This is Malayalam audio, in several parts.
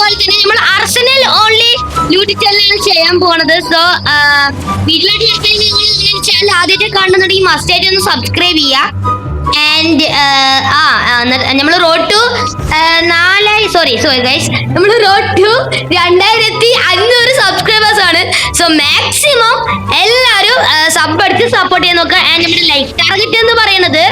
അതേപോലെ തന്നെ നമ്മൾ അർസനൽ ഓൺലി ലൂട്ട് ചാനലാണ് ചെയ്യാൻ പോണത്. സോ വീട്ടിലോട്ട് ചാനൽ ആദ്യമായിട്ട് കാണുന്നുണ്ടെങ്കിൽ മസ്റ്റ് ആയിട്ട് ഒന്ന് സബ്സ്ക്രൈബ് ചെയ്യുക. ആൻഡ് നമ്മൾ റോഡ് ടു സോറി ഗൈസ്, നമ്മൾ റോഡ് ടു 2500 സബ്സ്ക്രൈബേഴ്സ് ആണ്. സോ മാക്സിമം എല്ലാവരും സബ് അടിച്ച് സപ്പോർട്ട് ചെയ്യാൻ നോക്കുക. ആൻഡ് നമ്മുടെ ലൈക്ക് ടാർഗറ്റ് എന്ന് പറയുന്നത്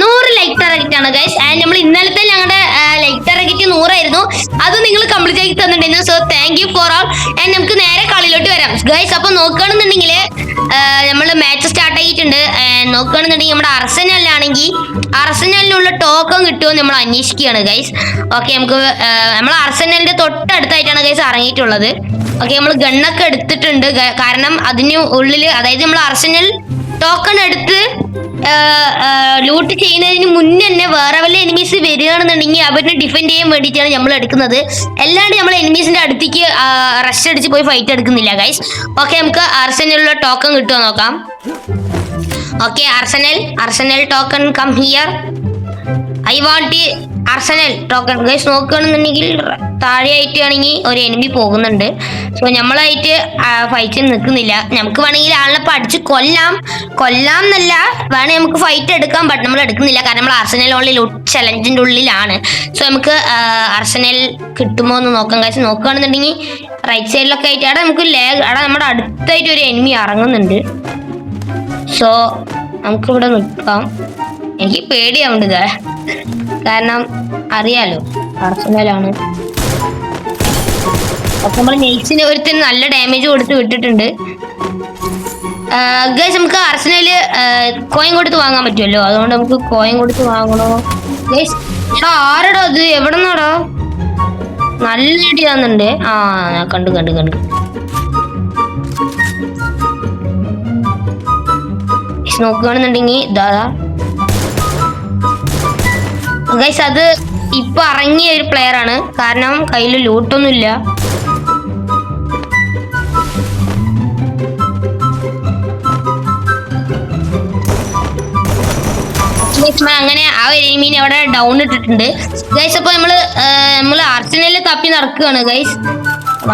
100 ലൈക്ക് ടാർഗറ്റ് ആണ് ഗൈസ്. ആൻഡ് നമ്മൾ ഇന്നലത്തെ ഞങ്ങളുടെ ലൈക്ക് ടാർഗറ്റ് 100 ആയിരുന്നു. അത് നിങ്ങൾ കംപ്ലീറ്റ് ആക്കി തന്നിട്ടുണ്ടായിരുന്നു. So thank you for all. And നമുക്ക് നേരെ കളിയിലോട്ട് വരാം ഗൈസ്. അപ്പൊ നോക്കുകയാണെന്നുണ്ടെങ്കിൽ നമ്മൾ മാച്ച് സ്റ്റാർട്ട് ആക്കിയിട്ടുണ്ട്. നോക്കുകയാണെന്നുണ്ടെങ്കിൽ നമ്മുടെ അർസനലിലാണെങ്കിൽ അർസനലിനുള്ള ടോക്കൺ കിട്ടുമോ നമ്മൾ അന്വേഷിക്കുകയാണ് ഗൈസ്. ഓക്കെ, നമ്മൾ അർസനലിന്റെ തൊട്ടടുത്തായിട്ടാണ് ഗൈസ് ഇറങ്ങിയിട്ടുള്ളത്. ഓക്കെ, നമ്മൾ ഗണ്ണൊക്കെ എടുത്തിട്ടുണ്ട്. കാരണം അതിന് ഉള്ളിൽ, അതായത് നമ്മൾ അർസനൽ ടോക്കൺ എടുത്ത് ലൂട്ട് ചെയ്യുന്നതിന് മുന്നേ തന്നെ വേറെ വല്ല എനിമീസ് വരികയാണെന്നുണ്ടെങ്കിൽ അവരിനെ ഡിഫെൻഡ് ചെയ്യാൻ വേണ്ടിയിട്ടാണ് നമ്മൾ എടുക്കുന്നത്. അല്ലാണ്ട് നമ്മൾ എനിമീസിന്റെ അടുത്തേക്ക് റഷ് അടിച്ച് പോയി ഫൈറ്റ് എടുക്കുന്നില്ല ഗൈസ്. ഓക്കെ, നമുക്ക് അർസനലിലുള്ള ടോക്കൺ കിട്ടുമോ നോക്കാം. Okay, Arsenal token come here. I want Arsenal token guys. നോക്കുകയാണെന്നുണ്ടെങ്കിൽ താഴെയായിട്ട് ആണെങ്കിൽ ഒരു എനിമി പോകുന്നുണ്ട്. സോ നമ്മളായിട്ട് ഫൈറ്റ് നിൽക്കുന്നില്ല. നമുക്ക് വേണമെങ്കിൽ ആളിനെ പഠിച്ച് കൊല്ലാം എന്നല്ല, വേണമെങ്കിൽ നമുക്ക് ഫൈറ്റ് എടുക്കാം. ബട്ട് നമ്മൾ എടുക്കുന്നില്ല, കാരണം നമ്മൾ അർസനൽ ഓൺലി ലൂട്ട് ചലഞ്ചിന്റെ ഉള്ളിലാണ്. സോ നമുക്ക് അർസനൽ കിട്ടുമോ എന്ന് നോക്കാം ഗൈസ്. നോക്കുകയാണെന്നുണ്ടെങ്കിൽ റൈറ്റ് സൈഡിലൊക്കെ ആയിട്ട് അവിടെ നമുക്ക് അവിടെ നമ്മുടെ അടുത്തായിട്ട് ഒരു എനിമി ഇറങ്ങുന്നുണ്ട്. സോ നമുക്കിവിടെ നിൽക്കാം. എനിക്ക് പേടിയാവുണ്ട്, കാരണം അറിയാലോ അർസനലാണ്. അപ്പൊ നമ്മൾ നെയ്സിന് ഒരുത്തിന് നല്ല ഡാമേജ് കൊടുത്ത് വിട്ടിട്ടുണ്ട് ഗൈസ്. നമുക്ക് അർസനല് കോയിൻ കൊടുത്ത് വാങ്ങാൻ പറ്റുമല്ലോ, അതുകൊണ്ട് നമുക്ക് കോയിൻ കൊടുത്ത് വാങ്ങണോ ഗൈസ്? ആരടാ അത്? എവിടെ നിന്നാടാ? നല്ല അടി തന്നുണ്ട്. കണ്ടു നോക്കുകയാണെന്നുണ്ടെങ്കിൽ ദാദാ ഗൈസ്, അത് ഇപ്പൊ ഇറങ്ങിയ ഒരു പ്ലെയർ ആണ്, കാരണം കയ്യിൽ ലൂട്ടൊന്നുമില്ല. അങ്ങനെ ആ ഒരു എനിമീനെ അവിടെ ഡൗൺ ഇട്ടിട്ടുണ്ട് ഗൈസ്. അപ്പൊ നമ്മള് അർസനലിൽ തപ്പി നടക്കുകയാണ് ഗൈസ്.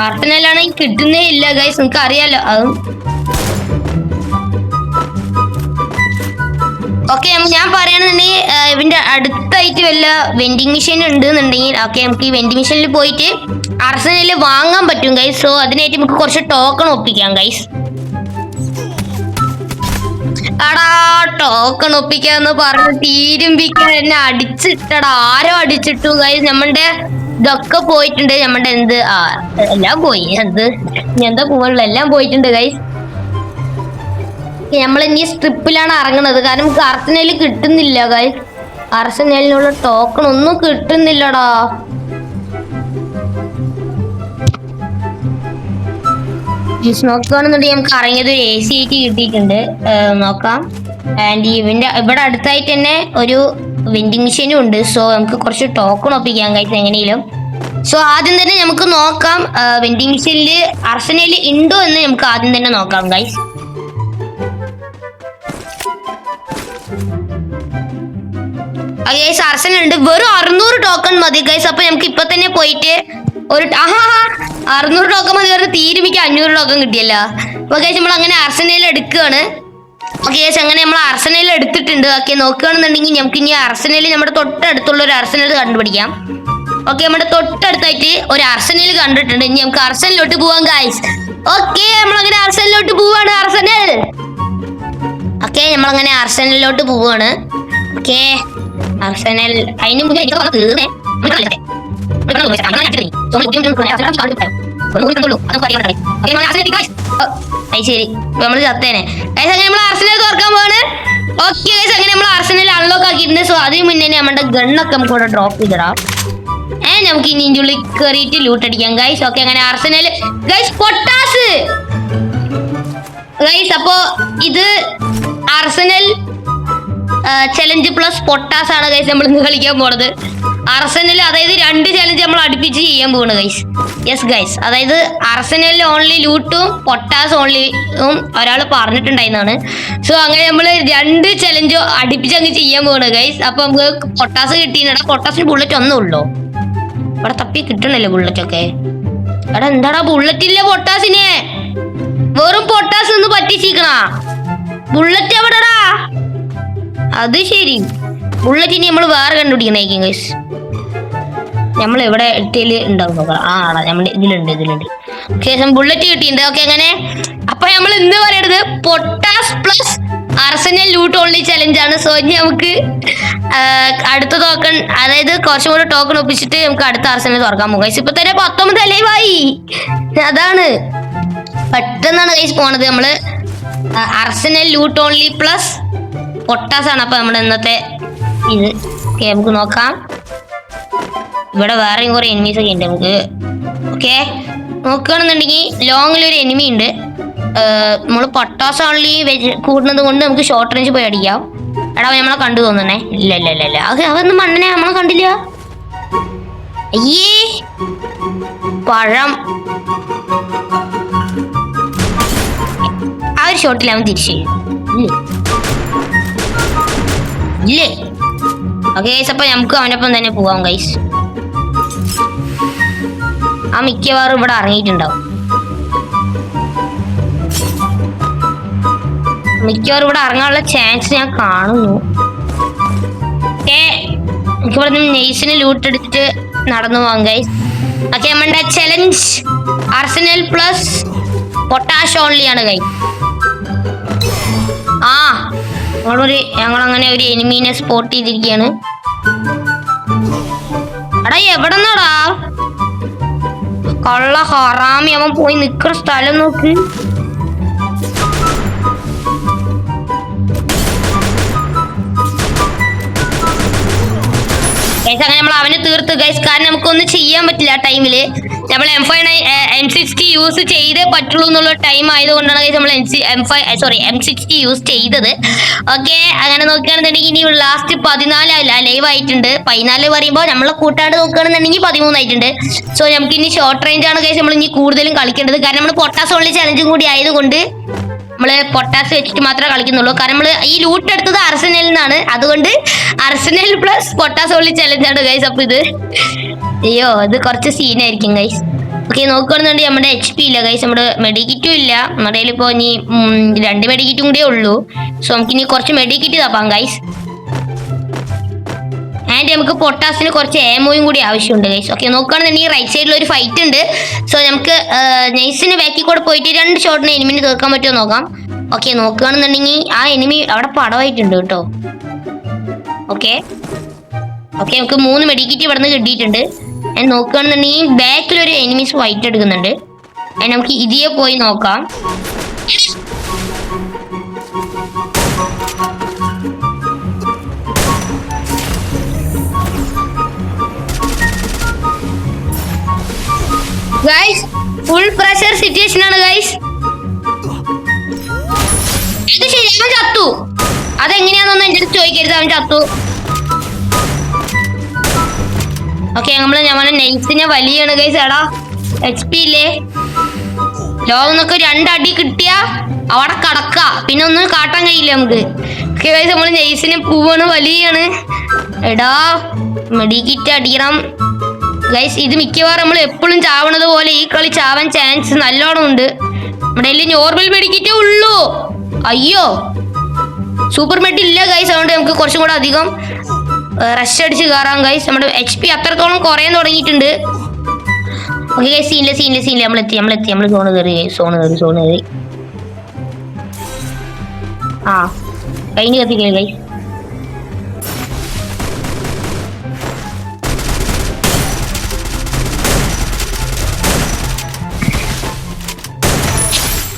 അർസനലാണെങ്കിൽ കിട്ടുന്നേ ഇല്ല ഗൈസ്, നിങ്ങൾക്ക് അറിയാലോ അതും. ഓക്കെ, ഞാൻ പറയുകയാണെന്നുണ്ടെങ്കിൽ ഇവന്റെ അടുത്തായിട്ട് വല്ല വെൻഡിങ് മെഷീൻ ഉണ്ട് എന്നുണ്ടെങ്കിൽ ഓക്കെ, നമുക്ക് ഈ വെൻഡിങ് മെഷീനിൽ പോയിട്ട് അർസനലിൽ വാങ്ങാൻ പറ്റും ഗൈസ്. സോ അതിനായിട്ട് നമുക്ക് കുറച്ച് ടോക്കൺ ഒപ്പിക്കാം ഗൈസ്. ടോക്കൺ ഒപ്പിക്കാന്ന് പറഞ്ഞ് തീരുമ്പിക്കാൻ എന്നെ അടിച്ചിട്ടടാ. ആരോ അടിച്ചിട്ടു ഗൈസ്. നമ്മളുടെ ഇതൊക്കെ പോയിട്ടുണ്ട്. നമ്മളുടെ എല്ലാം പോയി. എന്താ പോകാനുള്ള എല്ലാം പോയിട്ടുണ്ട് ഗൈസ്. നമ്മൾ ഇനി സ്ട്രിപ്പിലാണ് ഇറങ്ങുന്നത്, കാരണം നമുക്ക് അർസനലിൽ കിട്ടുന്നില്ല ഗൈസ്. അർസനലിനുള്ള ടോക്കൺ ഒന്നും കിട്ടുന്നില്ലടാ. നോക്കുകയാണെന്നുണ്ടെങ്കിൽ നമുക്ക് ഇറങ്ങിയത് ഒരു AC ആയിട്ട് കിട്ടിയിട്ടുണ്ട്. നോക്കാം. ആൻഡ് ഇവിടെ അടുത്തായിട്ട് തന്നെ ഒരു വെൻഡിങ് മെഷീനും ഉണ്ട്. സോ നമുക്ക് കുറച്ച് ടോക്കൺ ഒപ്പിക്കാം ഗൈസ് എങ്ങനെയും. സോ ആദ്യം തന്നെ നമുക്ക് നോക്കാം വെൻഡിങ് മെഷീനിൽ അർസനലിൽ ഉണ്ടോ എന്ന് നമുക്ക് ആദ്യം തന്നെ നോക്കാം ഗൈസ്. ഗൈസ് അർസനൽ ഉണ്ട്. വെറും 600 ടോക്കൺ മതി ഗൈസ്. അപ്പൊ നമുക്ക് ഇപ്പൊ തന്നെ പോയിട്ട് ഒരു 600 ടോക്കൺ മതി. വെറുതെ തീരുമിക്ക് 500 ടോക്കൺ കിട്ടിയല്ലോ. അപ്പൊ ഗൈസ് നമ്മൾ അങ്ങനെ അർസനൽ എടുക്കുകയാണ്. ഓക്കെ ഗൈസ്, അങ്ങനെ നമ്മൾ അർസനൽ എടുത്തിട്ടുണ്ട്. ഓക്കെ, നോക്കുകയാണെന്നുണ്ടെങ്കിൽ നമുക്ക് ഇനി അർസനൽ നമ്മുടെ തൊട്ടടുത്തുള്ള ഒരു അർസനൽ കണ്ടുപിടിക്കാം. ഓക്കെ, നമ്മുടെ തൊട്ടടുത്തായിട്ട് ഒരു അർസനൽ കണ്ടിട്ടുണ്ട്. ഇനി നമുക്ക് അർസനലിലോട്ട് പോവാം ഗൈസ്. ഓക്കെ, നമ്മളങ്ങനെ അർസനലിലോട്ട് പോവാണ്. ഓക്കെ, നമ്മളങ്ങനെ അർസനലിലോട്ട് പോവാണ്. ഓക്കെ, അർസനൽ അതിന് മുന്നേ തീർന്നേ ശരി, നമ്മൾ ചത്തേനെ. അങ്ങനെ നമ്മൾ അർസനൽ തുറക്കാൻ പോവാണ്. ഓക്കെ ഗൈസ്, അങ്ങനെ നമ്മൾ അർസനൽ അൺലോക്ക് ആക്കിയിട്ടുണ്ട്. സോ അതിന് മുന്നേ നമ്മുടെ ഗണ്ണൊക്കെ നമുക്ക് ഇവിടെ ഡ്രോപ്പ് ചെയ്തിടാം. നമുക്ക് ഇനി ഇതിൻ്റെ ഉള്ളിൽ കയറിയിട്ട് ലൂട്ട് അടിക്കാം ഗൈസ്. ഓക്കെ, അങ്ങനെ അർസനൽ ഗൈസ് പൊട്ടാസ് ഗൈസ്. അപ്പോ ഇത് അർസനൽ ചലഞ്ച് പ്ലസ് പൊട്ടാസ് ആണ് ഗൈസ് നമ്മൾ ഇന്ന് കളിക്കാൻ പോണത്. അർസനൽ അതായത് 2 ചലഞ്ച് നമ്മൾ അടുപ്പിച്ച് ചെയ്യാൻ പോവാണ് ഗൈസ്. യെസ് ഗൈസ്, അതായത് അർസനലിൽ ഓൺലി ലൂട്ടും പൊട്ടാസ് ഓൺലിയും ഒരാൾ പറഞ്ഞിട്ടുണ്ടായിരുന്നാണ്. സോ അങ്ങനെ നമ്മൾ 2 ചലഞ്ച് അടുപ്പിച്ച് അങ്ങ് ചെയ്യാൻ പോവാണ് ഗൈസ്. അപ്പൊ നമുക്ക് പൊട്ടാസ് കിട്ടിയിട്ടാ. പൊട്ടാസിന് ബുള്ളറ്റ് ഒന്നും ഉള്ളൂ. ഇവിടെ തപ്പി കിട്ടണല്ലേ ബുള്ളറ്റ് ഒക്കെ. എടാ എന്താടാ ബുള്ളറ്റ് ഇല്ല പൊട്ടാസിനെ, വെറും പൊട്ടാസ് ഒന്ന് പറ്റിച്ചിക്കണ. ബുള്ളറ്റ് എവിടെടാ? അത് ശരി, ബുള്ളറ്റിന് നമ്മൾ വേറെ കണ്ടുപിടിക്കണേക്കും ഗൈസ്. നമ്മൾ എവിടെ ഇട്ടേല് ഉണ്ടാവും നോക്കണം. ആ ആടാ നമ്മൾ ഇതിലുണ്ട്. ശേഷം ബുള്ളറ്റ് കിട്ടിയിട്ടുണ്ട്. ഓക്കെ അങ്ങനെ അപ്പൊ നമ്മൾ എന്ത് പറയണത്, പൊട്ടാസ് plus Arsenal loot only challenge ആണ്. സോ ഇനി നമുക്ക് അടുത്ത ടോക്കൺ, അതായത് കുറച്ചും കൂടെ ടോക്കൺ ഒപ്പിച്ചിട്ട് നമുക്ക് അടുത്ത ആർസനൽ തുറക്കാൻ പോകും ഗൈസ്. ഇപ്പൊ തന്നെ 19 ലൈവായി, അതാണ് പെട്ടെന്നാണ് ഗൈസ് പോണത്. നമ്മള് ആർസനൽ ലൂട്ട് ഓൺലി പ്ലസ് പൊട്ടാസ് ആണ് അപ്പൊ നമ്മുടെ ഇന്നത്തെ ഇത്. ഓക്കെ നമുക്ക് നോക്കാം. ഇവിടെ വേറെയും കുറെ എനിമീസ് ഒക്കെ ഉണ്ട് നമുക്ക്. ഓക്കെ നോക്കുകയാണെന്നുണ്ടെങ്കിൽ ലോങ്ങിലൊരു എനിമി ഉണ്ട്. നമ്മൾ പൊട്ടാസ് ഓൺലി കൂടുന്നത് കൊണ്ട് നമുക്ക് ഷോർട്ട് റേഞ്ച് പോയി അടിക്കാം. എടാ നമ്മളെ കണ്ടു തോന്നണേ. ഇല്ല അതൊന്നും മണ്ണനെ നമ്മളെ കണ്ടില്ല. അയ്യേ പഴം. ആ ഒരു ഷോട്ടിൽ അവൻ തിരിച്ചു ഇല്ലേ. ഓക്കെ ഗൈസ് അപ്പൊ നമുക്ക് അവനൊപ്പം തന്നെ പോവാം ഗൈസ്. ആ മിക്കവാറും ഇവിടെ ഇറങ്ങിയിട്ടുണ്ടാവും. മിക്കവാറും ഇവിടെ ഇറങ്ങാനുള്ള ചാൻസ് ഞാൻ കാണുന്നു. എനിക്കിവിടെ നിന്ന് നെയ്സിന് ലൂട്ട് എടുത്തിട്ട് നടന്നു പോവാം ഗൈസ്. ഓക്കെ നമ്മുടെ challenge Arsenal plus potash only ആണ് ഗൈസ്. ആ ഞങ്ങളങ്ങനെ ഒരു എനിമീനെ സ്പോട്ട് ചെയ്തിരിക്കുകയാണ്. എടാ എവിടെ നിന്നാടാ കള്ള ഹറാമി, അവൻ പോയി നിക്കുന്ന സ്ഥലം നോക്ക്. അങ്ങനെ നമ്മൾ അവനെ തീർത്ത് ഗൈസ്. കാരണം നമുക്കൊന്നും ചെയ്യാൻ പറ്റില്ല ആ ടൈമില്. നമ്മൾ M60 യൂസ് ചെയ്തേ പറ്റുള്ളൂ എന്നുള്ള ടൈം ആയതുകൊണ്ടാണ് ഗൈസ് നമ്മൾ M60 യൂസ് ചെയ്തത്. ഓക്കെ അങ്ങനെ നോക്കുകയാണെന്നുണ്ടെങ്കിൽ ഇനി ലാസ്റ്റ് 14 ലൈവ് ആയിട്ടുണ്ട്. 14 പറയുമ്പോൾ നമ്മളെ കൂട്ടാണ്ട് നോക്കുകയാണെന്നുണ്ടെങ്കിൽ 13 ആയിട്ടുണ്ട്. സോ നമുക്ക് ഇനി ഷോർട്ട് റേഞ്ച് ആണ് ഗൈസ് നമ്മൾ ഇനി കൂടുതലും കളിക്കേണ്ടത്. കാരണം നമ്മൾ പൊട്ടാസ് ഓൺലി ചലഞ്ചും കൂടി ആയതുകൊണ്ട് നമ്മള് പൊട്ടാസ് വെച്ചിട്ട് മാത്രമേ കളിക്കുന്നുള്ളൂ. കാരണം നമ്മൾ ഈ ലൂട്ട് എടുത്തത് ആർസനലിൽ നിന്നാണ്, അതുകൊണ്ട് ആർസനൽ പ്ലസ് പൊട്ടാസ് ഓൺലി ചലഞ്ച് ആണ് ഗൈസ്. അപ്പൊ ഇത് ഇത് കുറച്ച് സീനായിരിക്കും ഗൈസ്. ഓക്കെ നോക്കുകയാണെന്നുണ്ടെങ്കിൽ നമ്മുടെ HP ഇല്ല ഗൈസ്, നമ്മുടെ മെഡിക്കിറ്റും ഇല്ല. നമ്മുടെ കയ്യിൽ ഇപ്പോൾ ഇനി 2 മെഡിക്കിറ്റും കൂടിയേ ഉള്ളൂ. സോ നമുക്ക് ഇനി കുറച്ച് മെഡിക്കിറ്റ് തപ്പാം ഗൈസ്. ആൻഡ് നമുക്ക് പൊട്ടാസിന് കുറച്ച് ഏമോയും കൂടി ആവശ്യമുണ്ട് ഗൈസ്. ഓക്കെ നോക്കുകയാണെന്നുണ്ടെങ്കിൽ റൈറ്റ് സൈഡിൽ ഒരു ഫൈറ്റ് ഉണ്ട്. സോ നമുക്ക് നൈസിന് ബാക്കിൽ കൂടെ പോയിട്ട് 2 ഷോട്ടിന് എനിമിന് തീർക്കാൻ പറ്റുമോ നോക്കാം. ഓക്കെ നോക്കുകയാണെന്നുണ്ടെങ്കിൽ ആ എനിമി അവിടെ പടമായിട്ടുണ്ട് കേട്ടോ. ഓക്കെ നമുക്ക് 3 മെഡിക്കിറ്റ് ഇവിടെ നിന്ന് കിട്ടിയിട്ടുണ്ട്. ആൻഡ് നോക്കുകയാണെന്നുണ്ടെങ്കിൽ ബാക്കിലൊരു എനിമീസ് ഫൈറ്റ് എടുക്കുന്നുണ്ട്. ആൻഡ് നമുക്ക് ഇതിയെ പോയി നോക്കാം. ഗൈസ് ഫുൾ പ്രഷർ സിറ്റുവേഷൻ ആണ് ഗൈസ്. ഇത് ശരി, അവൻ ചത്തു. അതെങ്ങനെയാണെന്നൊന്നും എൻ്റെ അടുത്ത് ചോദിക്കരുത്, അവൻ ചത്തു. ഓക്കെ നമ്മളെ നൈസിനെ വലിയാണ് ഗൈസ്. എടാ HP ഇല്ലേ, ലോകന്നൊക്കെ 2 അടി കിട്ടിയ അവിടെ കടക്ക, പിന്നെ ഒന്നും കാട്ടാൻ കഴിയില്ല നമുക്ക്. ഓക്കെ ഗൈസ് നമ്മള് നൈസിനെ പോവാണ്, വലിയാണ്. എടാ മെഡിക്കിറ്റ് അടിക്കണം ഗൈസ്. ഇത് മിക്കവാറും നമ്മൾ എപ്പോഴും ചാവണത് പോലെ ഈ കളി ചാവാൻ ചാൻസ് നല്ലോണം ഉണ്ട്. നമ്മുടെ നോർമൽ മെഡിക്കിറ്റേ ഉള്ളൂ. അയ്യോ സൂപ്പർ മെഡ് ഇല്ല ഗൈസ്. അതുകൊണ്ട് നമുക്ക് കുറച്ചും കൂടെ അധികം റഷ് അടിച്ച് കയറാം ഗൈസ്. നമ്മുടെ HP അത്രത്തോളം കുറയാൻ തുടങ്ങിയിട്ടുണ്ട്. ഓക്കെ ഗൈസ് സീനില്ല നമ്മളെത്തി നമ്മൾ സോണ് കയറി ആ കഴിഞ്ഞ് കത്തിക്കേ ഗൈസ്.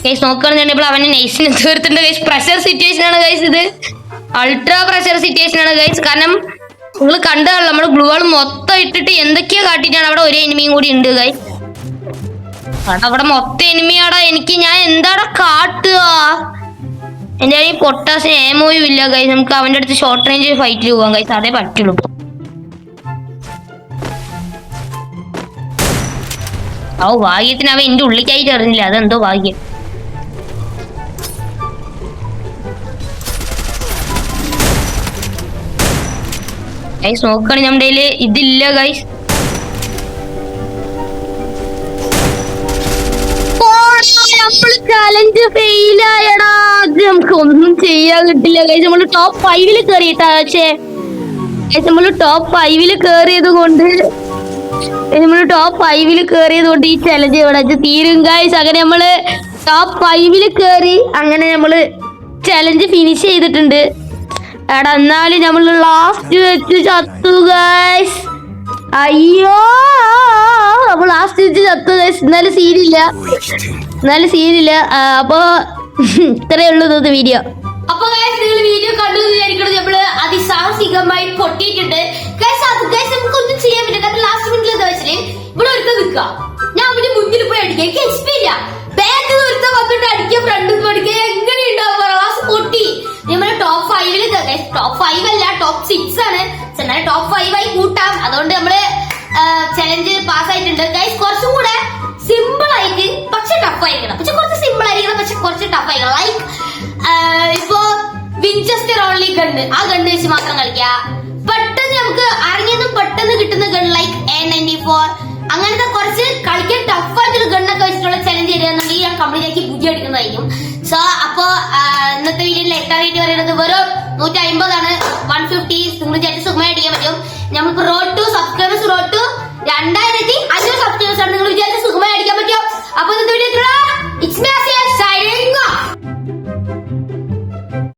ഗൈസ് നോക്കുകയാണെന്നുണ്ടെങ്കിൽ അവന് നൈസിന് തീർത്തിട്ടുണ്ട് ഗൈസ്. പ്രഷർ സിറ്റുവേഷൻ ആണ് ഗൈസ്, ഇത് അൾട്രാ പ്രഷർ സിറ്റുവേഷൻ ആണ് ഗൈസ്. കാരണം നിങ്ങൾ കണ്ടതാണല്ലോ, നമ്മൾ ഗ്ലൂ വാൾ മൊത്തം ഇട്ടിട്ട് എന്തൊക്കെയോ കാട്ടിട്ടാണ്. അവിടെ ഒരു എനിമിയും കൂടി ഉണ്ട് ഗൈസ്. അവിടെ മൊത്തം എനിമിയാടാ. ഞാൻ എന്താടാ കാട്ടുക? എൻ്റെ ഈ പൊട്ടാസിന് ഏമോയും ഇല്ല ഗൈസ്. നമുക്ക് അവൻ്റെ അടുത്ത് ഷോർട്ട് റേഞ്ച് ഫൈറ്റിൽ പോകാം ഗൈസ്, അതേ പറ്റുള്ളൂ. ഭാഗ്യത്തിന് അവൻ എൻ്റെ ഉള്ളിക്കായിട്ട് അറിഞ്ഞില്ല, അതെന്തോ ഭാഗ്യം. ഗൈസ് നോക്കുകയാണെങ്കിൽ നമ്മുടെ കയ്യിൽ ഇതില്ല ഗൈസ്. ചാലഞ്ച് ഫെയിലായടാ. അത് നമുക്ക് ഒന്നും ചെയ്യാൻ കിട്ടില്ല ഗൈസ്. നമ്മള് ടോപ്പ് 5 കേറിയിട്ടാ. പക്ഷേ നമ്മള് ടോപ്പ് 5 കേറിയത് കൊണ്ട് ഈ ചലഞ്ച് ഇവിടെ തീരും ഗൈസ്. അങ്ങനെ നമ്മള് ടോപ്പ് 5 കേറി. അങ്ങനെ നമ്മള് ചലഞ്ച് ഫിനിഷ് ചെയ്തിട്ടുണ്ട്. എടാ എന്നാലും നമ്മള് ലാസ്റ്റ് വെച്ച് ചത്തു ഗൈസ്. അയ്യോ, നമ്മൾ ലാസ്റ്റ് വെച്ച് ചത്തു ഗൈസ്. എന്നാലും സീനില്ല. അപ്പൊ ഇത്രയേ ഉള്ളൂ ഇന്നത്തെ വീഡിയോ. അപ്പൊ നിങ്ങൾ വീഡിയോ കണ്ടു വിചാരിക്കണം. നമ്മള് അതിസാഹസികമായി പൊട്ടിയിട്ടുണ്ട് ഗൈസ്. അത് ഗൈസ് നമുക്കൊന്നും ചെയ്യാൻ പറ്റില്ല. കാരണം ലാസ്റ്റ് മിനിറ്റിൽ എന്താ വെച്ചാല് ഇവിടെ ഒരുത്തം നിൽക്കുക, ഞാൻ അവന്റെ മുന്നിൽ പോയി അടിക്കുക. എനിക്ക് എക്സ്പീരിയൻസ് ഇല്ല. ബാക്ക് ഒരുത്തം വന്നിട്ട് അടിക്കുക, ഫ്രണ്ട് അടിക്കുക. എങ്ങനെയുണ്ടാവും? ലാസ്റ്റ് പൊട്ടി. നമ്മള് ടോപ്പ് 5 ടോപ്പ് 5 അല്ല, ടോപ്പ് 6 ആണ്. എന്നാലും ടോപ്പ് 5 ആയി കൂട്ടാം. അതുകൊണ്ട് നമ്മള് ചലഞ്ച് പാസ് ആയിട്ടുണ്ട് ഗൈസ്. കുറച്ചും കൂടെ സിമ്പിൾ ആയിട്ട് പക്ഷെ ടഫ് ആയിരിക്കണം. പക്ഷെ കുറച്ച് സിമ്പിൾ ആയിരിക്കണം, പക്ഷെ കുറച്ച് ടഫ് ആയിരിക്കണം. ലൈക്ക് ഇപ്പോ വിൻചെസ്റ്റർ ഓൺലി ഗണ്ണ്, ആ ഗണ്ണ് വെച്ച് മാത്രം കളിക്കുക. പെട്ടെന്ന് നമുക്ക് അറിഞ്ഞതും പെട്ടെന്ന് കിട്ടുന്ന ഗൺ ലൈക്ക് A94 അങ്ങനത്തെ കുറച്ച് കളിക്കാൻ ടഫ് ആയിട്ടൊരു ഗണ്ണൊക്കെ വെച്ചിട്ടുള്ള ചലഞ്ച് ചെയ്യുകയാണെന്നുണ്ടെങ്കിൽ ഞാൻ കംപ്ലീറ്റ് ആക്കി ബുദ്ധി അടിക്കുന്നതായിരിക്കും. സോ അപ്പൊ ഇന്നത്തെ വീഡിയോയിൽ എക്സ്ട്രാ റേറ്റ് പറയുന്നത് വെറും 150 ആണ്. 150 നിങ്ങൾ ചേട്ടൻ സുഖമായി അടിക്കാൻ പറ്റും. നമുക്ക് road to subscribers, road to 2500 subscribers ആണ്. നിങ്ങൾ വിചാരിച്ച സുഖമായി അടിക്കാൻ പറ്റും. അപ്പൊ ഇന്നത്തെ വീഡിയോ